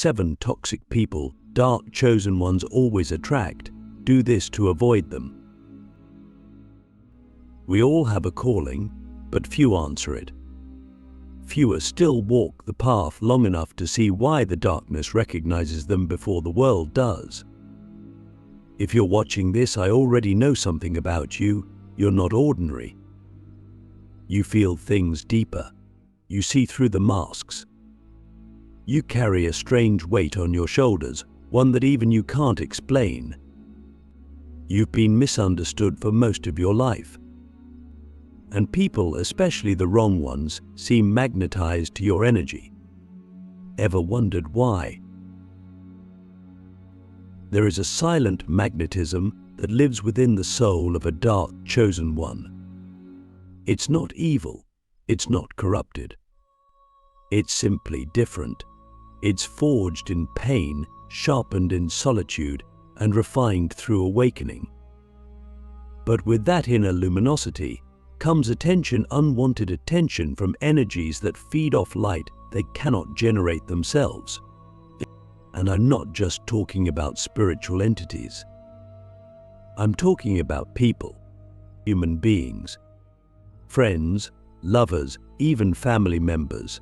7 toxic people dark chosen ones always attract. Do this to avoid them. We all have a calling, but few answer it. Fewer still walk the path long enough to see why the darkness recognizes them before the world does. If you're watching this, I already know something about you. You're not ordinary. You feel things deeper. You see through the masks. You carry a strange weight on your shoulders, one that even you can't explain. You've been misunderstood for most of your life. And people, especially the wrong ones, seem magnetized to your energy. Ever wondered why? There is a silent magnetism that lives within the soul of a dark chosen one. It's not evil. It's not corrupted. It's simply different. It's forged in pain, sharpened in solitude, and refined through awakening. But with that inner luminosity comes attention, unwanted attention from energies that feed off light they cannot generate themselves. And I'm not just talking about spiritual entities. I'm talking about people, human beings, friends, lovers, even family members.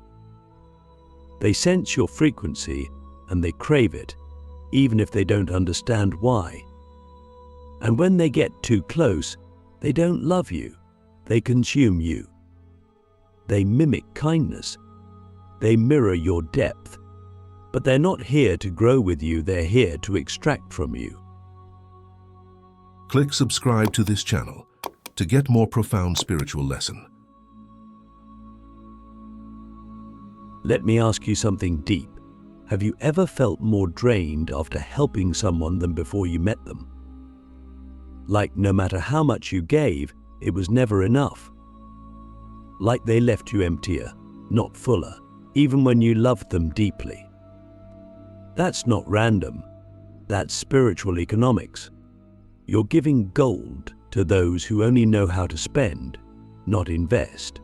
They sense your frequency and they crave it, even if they don't understand why. And when they get too close, they don't love you, they consume you. They mimic kindness. They mirror your depth. But they're not here to grow with you, they're here to extract from you. Click subscribe to this channel to get more profound spiritual lesson. Let me ask you something deep. Have you ever felt more drained after helping someone than before you met them? Like no matter how much you gave, it was never enough. Like they left you emptier, not fuller, even when you loved them deeply. That's not random. That's spiritual economics. You're giving gold to those who only know how to spend, not invest.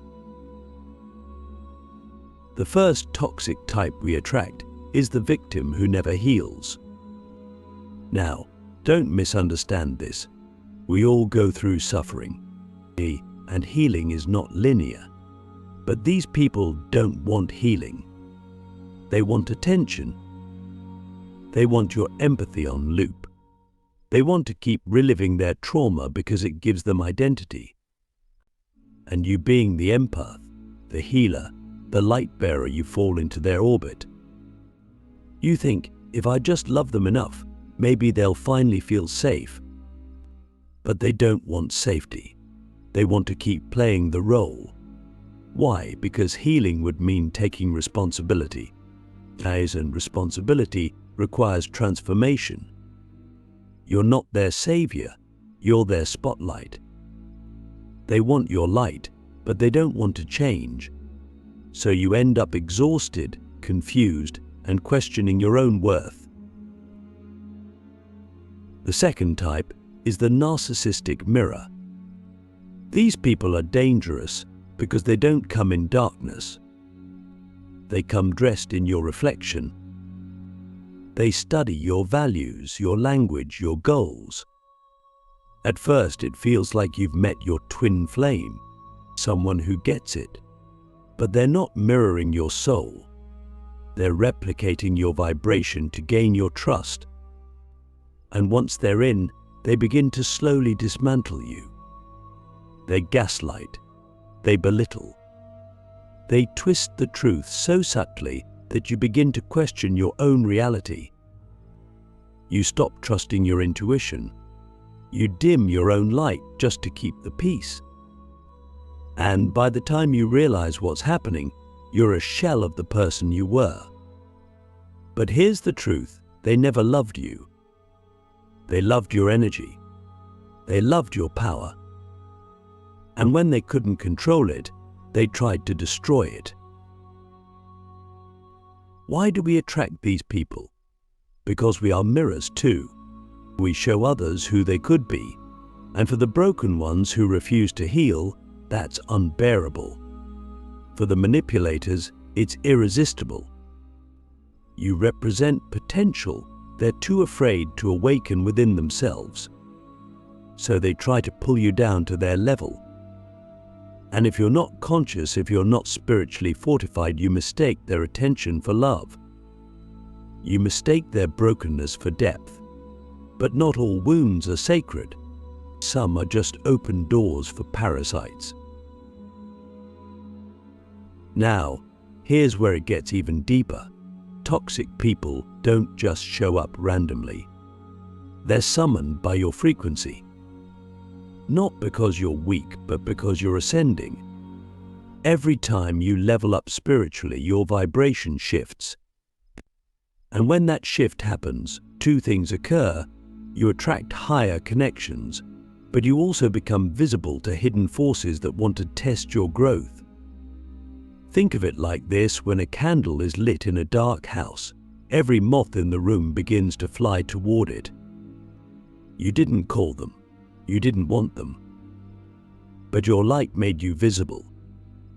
The first toxic type we attract is the victim who never heals. Now, don't misunderstand this. We all go through suffering, and healing is not linear. But these people don't want healing. They want attention. They want your empathy on loop. They want to keep reliving their trauma because it gives them identity. And you being the empath, the healer, the light bearer, you fall into their orbit. You think, if I just love them enough, maybe they'll finally feel safe. But they don't want safety. They want to keep playing the role. Why? Because healing would mean taking responsibility. And responsibility requires transformation. You're not their savior, you're their spotlight. They want your light, but they don't want to change. So you end up exhausted, confused, and questioning your own worth. The second type is the narcissistic mirror. These people are dangerous because they don't come in darkness. They come dressed in your reflection. They study your values, your language, your goals. At first, it feels like you've met your twin flame, someone who gets it. But they're not mirroring your soul. They're replicating your vibration to gain your trust. And once they're in, they begin to slowly dismantle you. They gaslight. They belittle. They twist the truth so subtly that you begin to question your own reality. You stop trusting your intuition. You dim your own light just to keep the peace. And by the time you realize what's happening, you're a shell of the person you were. But here's the truth, they never loved you. They loved your energy. They loved your power. And when they couldn't control it, they tried to destroy it. Why do we attract these people? Because we are mirrors too. We show others who they could be. And for the broken ones who refuse to heal, that's unbearable. For the manipulators, it's irresistible. You represent potential they're too afraid to awaken within themselves. So they try to pull you down to their level. And if you're not conscious, if you're not spiritually fortified, you mistake their attention for love. You mistake their brokenness for depth. But not all wounds are sacred. Some are just open doors for parasites. Now, here's where it gets even deeper. Toxic people don't just show up randomly. They're summoned by your frequency. Not because you're weak, but because you're ascending. Every time you level up spiritually, your vibration shifts. And when that shift happens, two things occur. You attract higher connections, but you also become visible to hidden forces that want to test your growth. Think of it like this: when a candle is lit in a dark house, every moth in the room begins to fly toward it. You didn't call them. You didn't want them. But your light made you visible,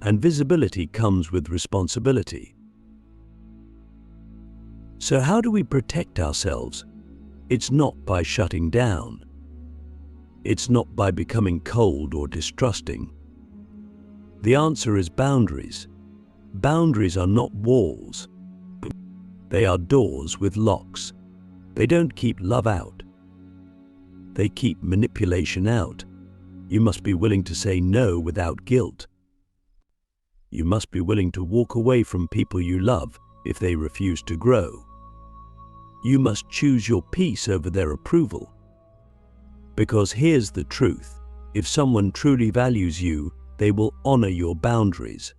and visibility comes with responsibility. So how do we protect ourselves? It's not by shutting down. It's not by becoming cold or distrusting. The answer is boundaries. Boundaries are not walls. They are doors with locks. They don't keep love out. They keep manipulation out. You must be willing to say no without guilt. You must be willing to walk away from people you love if they refuse to grow. You must choose your peace over their approval. Because here's the truth: if someone truly values you, they will honor your boundaries.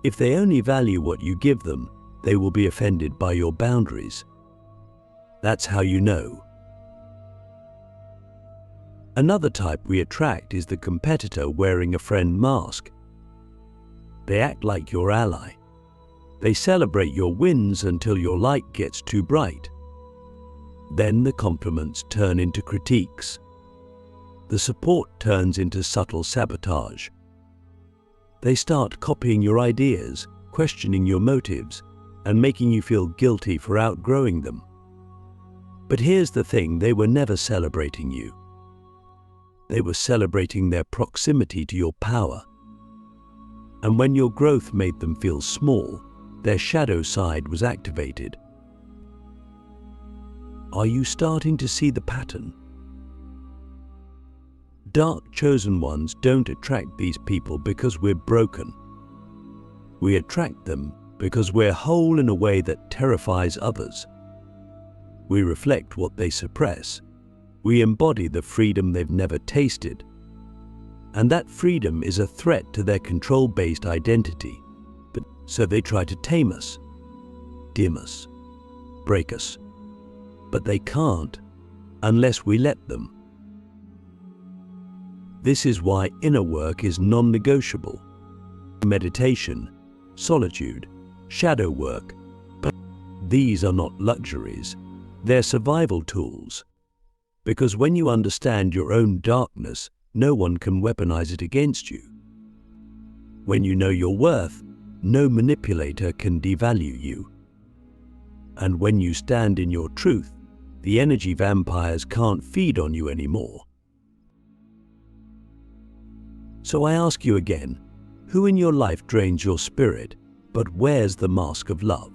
If they only value what you give them, they will be offended by your boundaries. That's how you know. Another type we attract is the competitor wearing a friend mask. They act like your ally. They celebrate your wins until your light gets too bright. Then the compliments turn into critiques. The support turns into subtle sabotage. They start copying your ideas, questioning your motives, and making you feel guilty for outgrowing them. But here's the thing: they were never celebrating you. They were celebrating their proximity to your power. And when your growth made them feel small, their shadow side was activated. Are you starting to see the pattern? Dark chosen ones don't attract these people because we're broken. We attract them because we're whole in a way that terrifies others. We reflect what they suppress. We embody the freedom they've never tasted. And that freedom is a threat to their control-based identity. So they try to tame us, dim us, break us. But they can't unless we let them. This is why inner work is non-negotiable. Meditation, solitude, shadow work. But these are not luxuries. They're survival tools. Because when you understand your own darkness, no one can weaponize it against you. When you know your worth, no manipulator can devalue you. And when you stand in your truth, the energy vampires can't feed on you anymore. So I ask you again, who in your life drains your spirit, but wears the mask of love?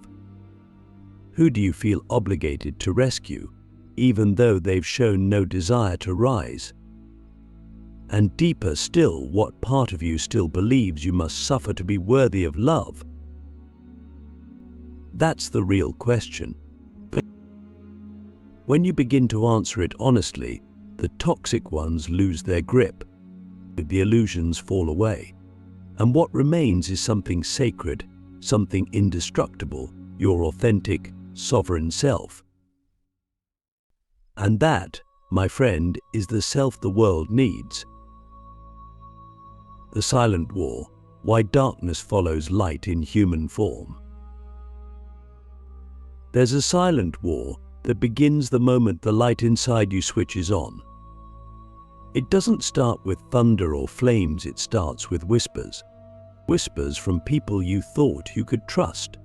Who do you feel obligated to rescue, even though they've shown no desire to rise? And deeper still, what part of you still believes you must suffer to be worthy of love? That's the real question. But when you begin to answer it honestly, the toxic ones lose their grip. The illusions fall away. And what remains is something sacred, something indestructible, your authentic, sovereign self. And that, my friend, is the self the world needs. The silent war: why darkness follows light in human form. There's a silent war that begins the moment the light inside you switches on. It doesn't start with thunder or flames, it starts with whispers. Whispers from people you thought you could trust.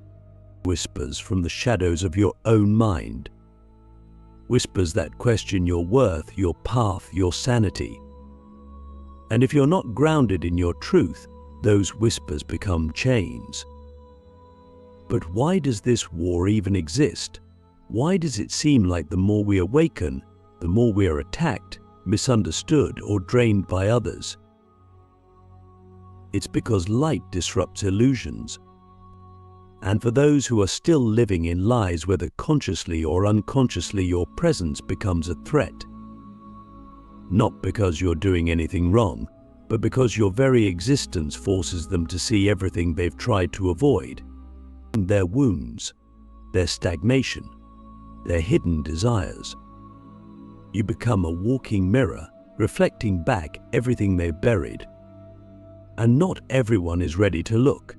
whispers from the shadows of your own mind. Whispers that question your worth, your path, your sanity. And if you're not grounded in your truth, those whispers become chains. But why does this war even exist? Why does it seem like the more we awaken, the more we are attacked, misunderstood, or drained by others? It's because light disrupts illusions. And for those who are still living in lies, whether consciously or unconsciously, your presence becomes a threat. Not because you're doing anything wrong, but because your very existence forces them to see everything they've tried to avoid. Their wounds, their stagnation, their hidden desires. You become a walking mirror, reflecting back everything they've buried. And not everyone is ready to look.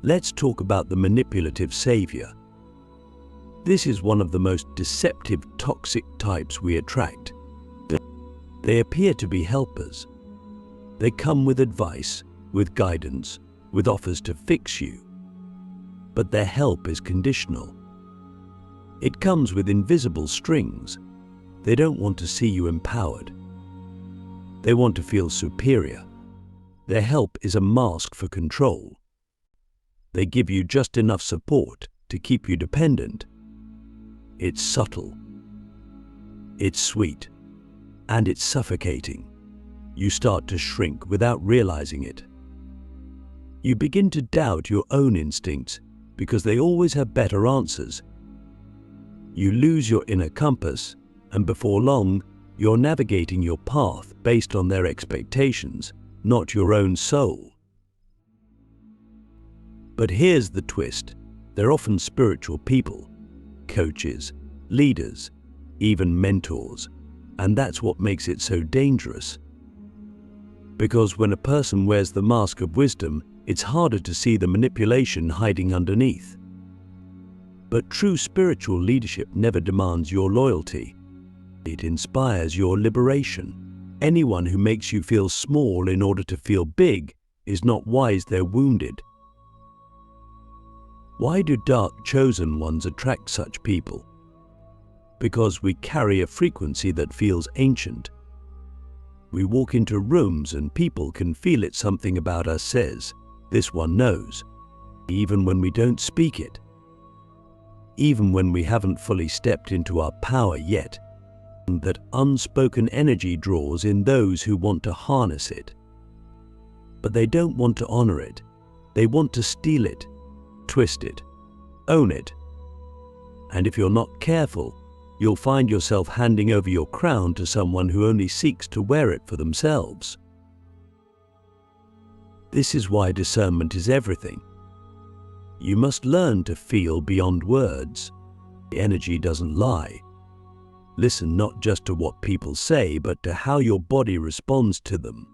Let's talk about the manipulative savior. This is one of the most deceptive, toxic types we attract. They appear to be helpers. They come with advice, with guidance, with offers to fix you. But their help is conditional. It comes with invisible strings. They don't want to see you empowered. They want to feel superior. Their help is a mask for control. They give you just enough support to keep you dependent. It's subtle. It's sweet. And it's suffocating. You start to shrink without realizing it. You begin to doubt your own instincts because they always have better answers. You lose your inner compass, and before long, you're navigating your path based on their expectations, not your own soul. But here's the twist. They're often spiritual people, coaches, leaders, even mentors. And that's what makes it so dangerous. Because when a person wears the mask of wisdom, it's harder to see the manipulation hiding underneath. But true spiritual leadership never demands your loyalty. It inspires your liberation. Anyone who makes you feel small in order to feel big is not wise, they're wounded. Why do dark chosen ones attract such people? Because we carry a frequency that feels ancient. We walk into rooms and people can feel it. Something about us says, this one knows, even when we don't speak it. Even when we haven't fully stepped into our power yet. That unspoken energy draws in those who want to harness it. But they don't want to honor it. They want to steal it, twist it, own it. And if you're not careful, you'll find yourself handing over your crown to someone who only seeks to wear it for themselves. This is why discernment is everything. You must learn to feel beyond words. The energy doesn't lie. Listen not just to what people say, but to how your body responds to them.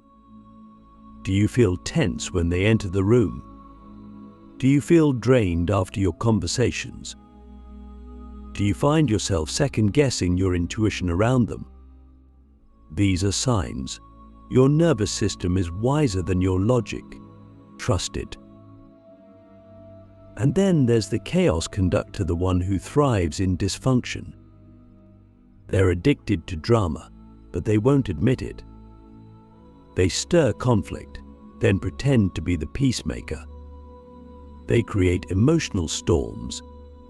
Do you feel tense when they enter the room? Do you feel drained after your conversations? Do you find yourself second-guessing your intuition around them? These are signs. Your nervous system is wiser than your logic. Trust it. And then there's the chaos conductor, the one who thrives in dysfunction. They're addicted to drama, but they won't admit it. They stir conflict, then pretend to be the peacemaker. They create emotional storms,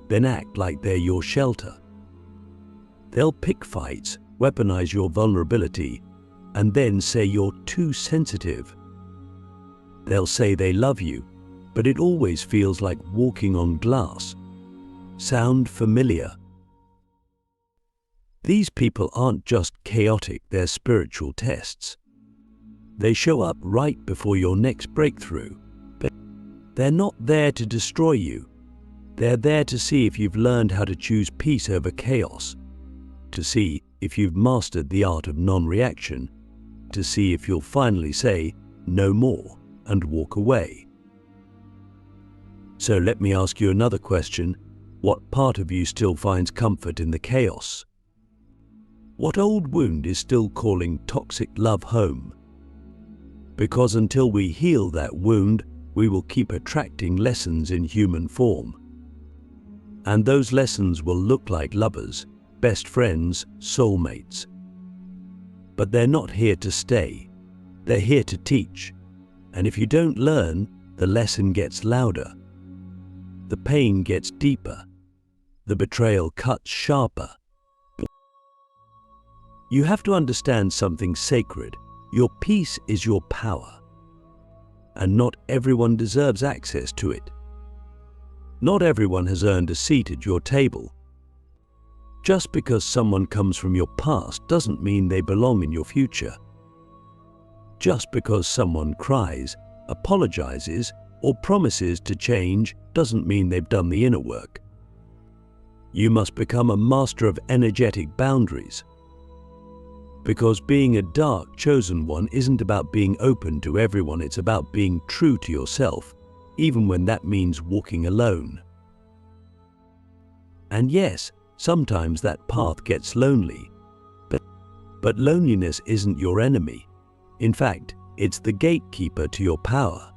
then act like they're your shelter. They'll pick fights, weaponize your vulnerability, and then say you're too sensitive. They'll say they love you, but it always feels like walking on glass. Sound familiar? These people aren't just chaotic, they're spiritual tests. They show up right before your next breakthrough. But they're not there to destroy you. They're there to see if you've learned how to choose peace over chaos, to see if you've mastered the art of non-reaction, to see if you'll finally say no more and walk away. So let me ask you another question. What part of you still finds comfort in the chaos? What old wound is still calling toxic love home? Because until we heal that wound, we will keep attracting lessons in human form. And those lessons will look like lovers, best friends, soulmates. But they're not here to stay. They're here to teach. And if you don't learn, the lesson gets louder. The pain gets deeper. The betrayal cuts sharper. You have to understand something sacred. Your peace is your power. And not everyone deserves access to it. Not everyone has earned a seat at your table. Just because someone comes from your past doesn't mean they belong in your future. Just because someone cries, apologizes, or promises to change doesn't mean they've done the inner work. You must become a master of energetic boundaries. Because being a dark chosen one isn't about being open to everyone, it's about being true to yourself, even when that means walking alone. And yes, sometimes that path gets lonely, but loneliness isn't your enemy. In fact, it's the gatekeeper to your power.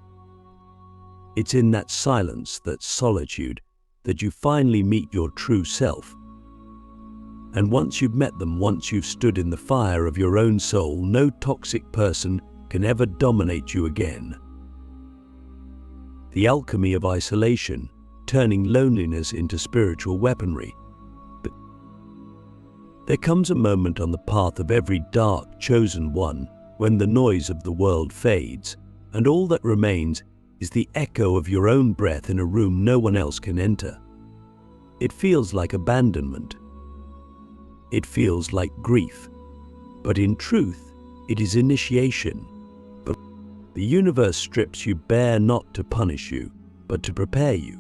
It's in that silence, that solitude, that you finally meet your true self. And once you've met them, once you've stood in the fire of your own soul, no toxic person can ever dominate you again. The alchemy of isolation, turning loneliness into spiritual weaponry. But there comes a moment on the path of every dark chosen one when the noise of the world fades, and all that remains is the echo of your own breath in a room no one else can enter. It feels like abandonment. It feels like grief. But in truth, it is initiation. But the universe strips you bare not to punish you, but to prepare you.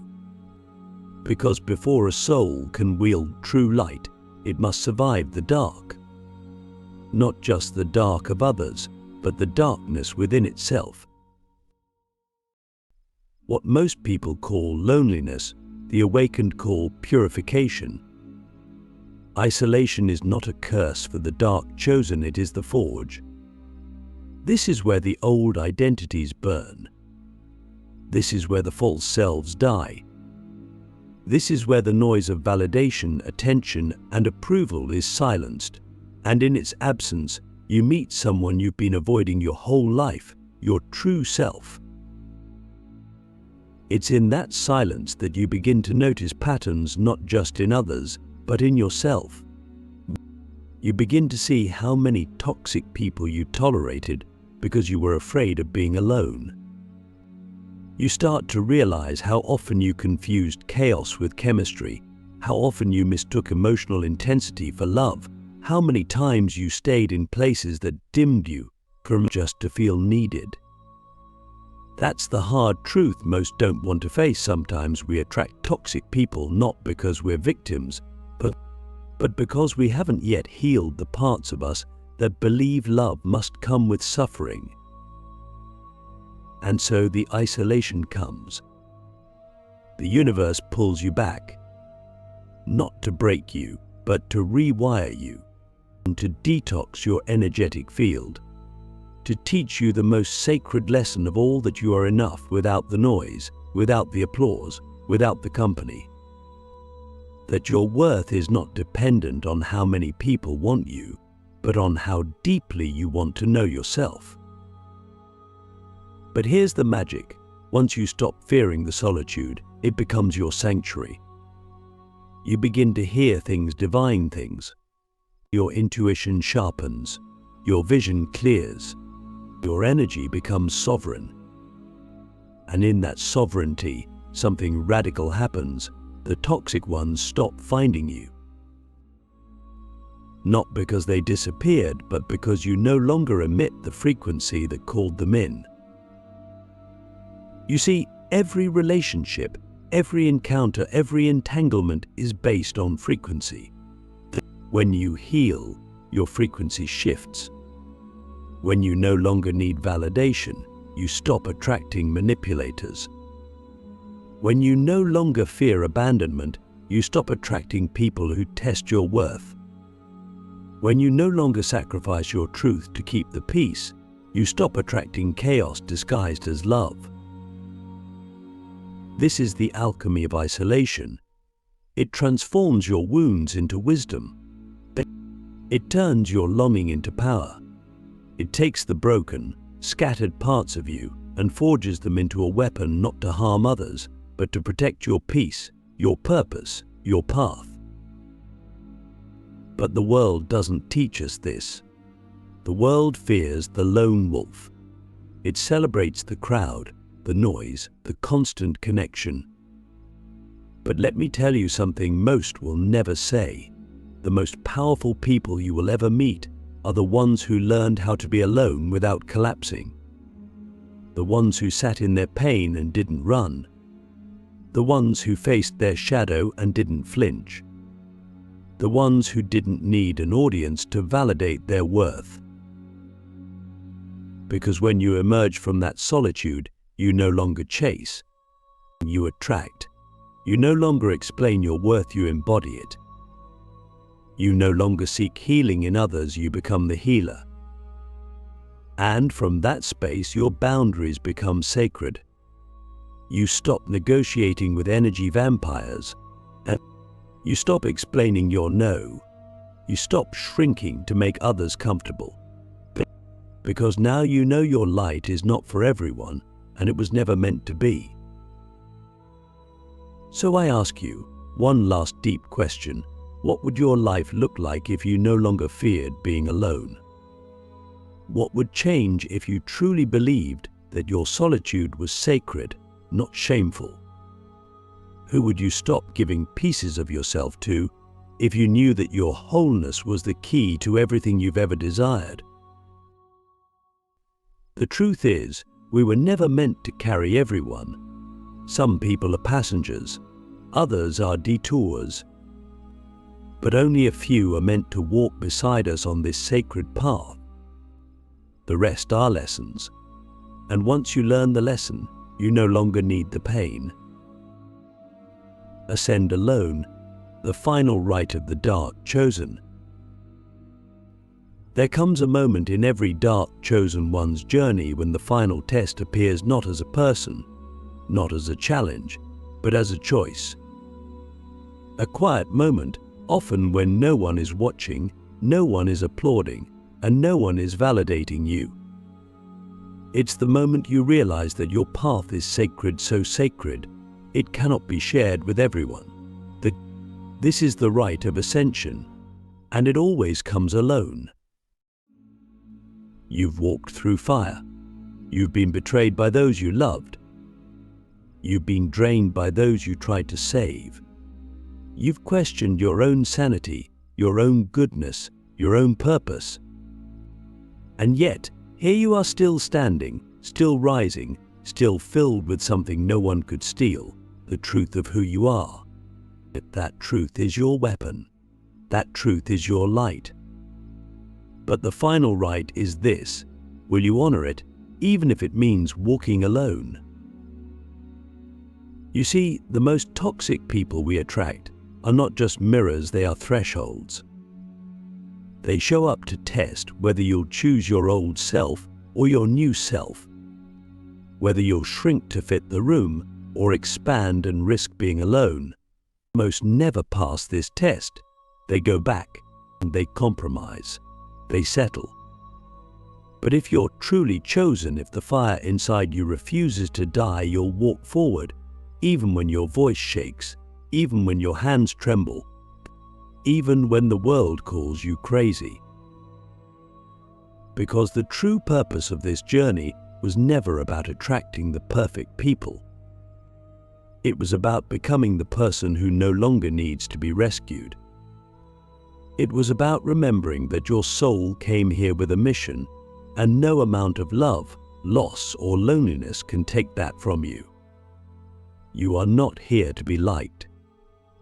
Because before a soul can wield true light, it must survive the dark. Not just the dark of others, but the darkness within itself. What most people call loneliness, the awakened call purification. Isolation is not a curse for the dark chosen, it is the forge. This is where the old identities burn. This is where the false selves die. This is where the noise of validation, attention, and approval is silenced, and in its absence, you meet someone you've been avoiding your whole life, your true self. It's in that silence that you begin to notice patterns not just in others, but in yourself. You begin to see how many toxic people you tolerated because you were afraid of being alone. You start to realize how often you confused chaos with chemistry, how often you mistook emotional intensity for love, how many times you stayed in places that dimmed you from just to feel needed. That's the hard truth most don't want to face. Sometimes we attract toxic people not because we're victims, but because we haven't yet healed the parts of us that believe love must come with suffering. And so the isolation comes. The universe pulls you back, not to break you, but to rewire you, and to detox your energetic field, to teach you the most sacred lesson of all, that you are enough without the noise, without the applause, without the company. That your worth is not dependent on how many people want you, but on how deeply you want to know yourself. But here's the magic. Once you stop fearing the solitude, it becomes your sanctuary. You begin to hear things, divine things. Your intuition sharpens. Your vision clears. Your energy becomes sovereign. And in that sovereignty, something radical happens. The toxic ones stop finding you. Not because they disappeared, but because you no longer emit the frequency that called them in. You see, every relationship, every encounter, every entanglement is based on frequency. When you heal, your frequency shifts. When you no longer need validation, you stop attracting manipulators. When you no longer fear abandonment, you stop attracting people who test your worth. When you no longer sacrifice your truth to keep the peace, you stop attracting chaos disguised as love. This is the alchemy of isolation. It transforms your wounds into wisdom. It turns your longing into power. It takes the broken, scattered parts of you and forges them into a weapon not to harm others, but to protect your peace, your purpose, your path. But the world doesn't teach us this. The world fears the lone wolf. It celebrates the crowd, the noise, the constant connection. But let me tell you something most will never say. The most powerful people you will ever meet are the ones who learned how to be alone without collapsing. The ones who sat in their pain and didn't run. The ones who faced their shadow and didn't flinch. The ones who didn't need an audience to validate their worth. Because when you emerge from that solitude, you no longer chase, you attract. You no longer explain your worth, you embody it. You no longer seek healing in others, you become the healer. And from that space, your boundaries become sacred. You stop negotiating with energy vampires, and you stop explaining your no. You stop shrinking to make others comfortable. Because now you know your light is not for everyone, and it was never meant to be. So I ask you one last deep question. What would your life look like if you no longer feared being alone? What would change if you truly believed that your solitude was sacred, not shameful? Who would you stop giving pieces of yourself to if you knew that your wholeness was the key to everything you've ever desired? The truth is, we were never meant to carry everyone. Some people are passengers, others are detours. But only a few are meant to walk beside us on this sacred path. The rest are lessons. And once you learn the lesson, you no longer need the pain. Ascend alone, the final rite of the dark chosen. There comes a moment in every dark chosen one's journey when the final test appears not as a person, not as a challenge, but as a choice. A quiet moment, often when no one is watching, no one is applauding, and no one is validating you. It's the moment you realize that your path is sacred, so sacred, it cannot be shared with everyone. This is the rite of ascension, and it always comes alone. You've walked through fire. You've been betrayed by those you loved. You've been drained by those you tried to save. You've questioned your own sanity, your own goodness, your own purpose. And yet, here you are still standing, still rising, still filled with something no one could steal, the truth of who you are. That truth is your weapon. That truth is your light. But the final rite is this: will you honor it, even if it means walking alone? You see, the most toxic people we attract are not just mirrors, they are thresholds. They show up to test whether you'll choose your old self or your new self, whether you'll shrink to fit the room or expand and risk being alone. Most never pass this test. They go back and they compromise. They settle. But if you're truly chosen, if the fire inside you refuses to die, you'll walk forward, even when your voice shakes, even when your hands tremble, even when the world calls you crazy. Because the true purpose of this journey was never about attracting the perfect people. It was about becoming the person who no longer needs to be rescued. It was about remembering that your soul came here with a mission, and no amount of love, loss, or loneliness can take that from you. You are not here to be liked.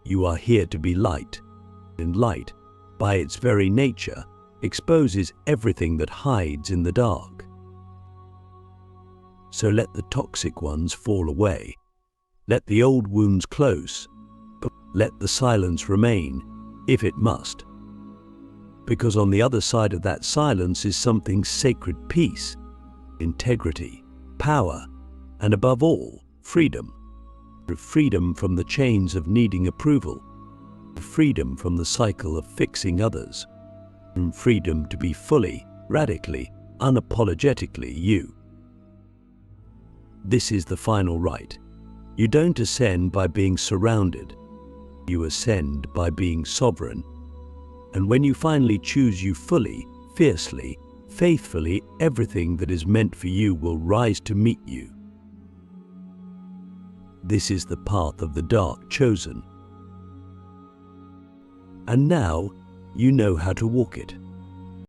You are here to be light. And light, by its very nature, exposes everything that hides in the dark. So let the toxic ones fall away. Let the old wounds close, but let the silence remain, if it must. Because on the other side of that silence is something sacred: peace, integrity, power, and above all, freedom. freedom from the chains of needing approval, freedom from the cycle of fixing others, and freedom to be fully, radically, unapologetically you. This is the final right. You don't ascend by being surrounded. You ascend by being sovereign. And when you finally choose you fully, fiercely, faithfully, everything that is meant for you will rise to meet you. This is the path of the dark chosen. And now you know how to walk it.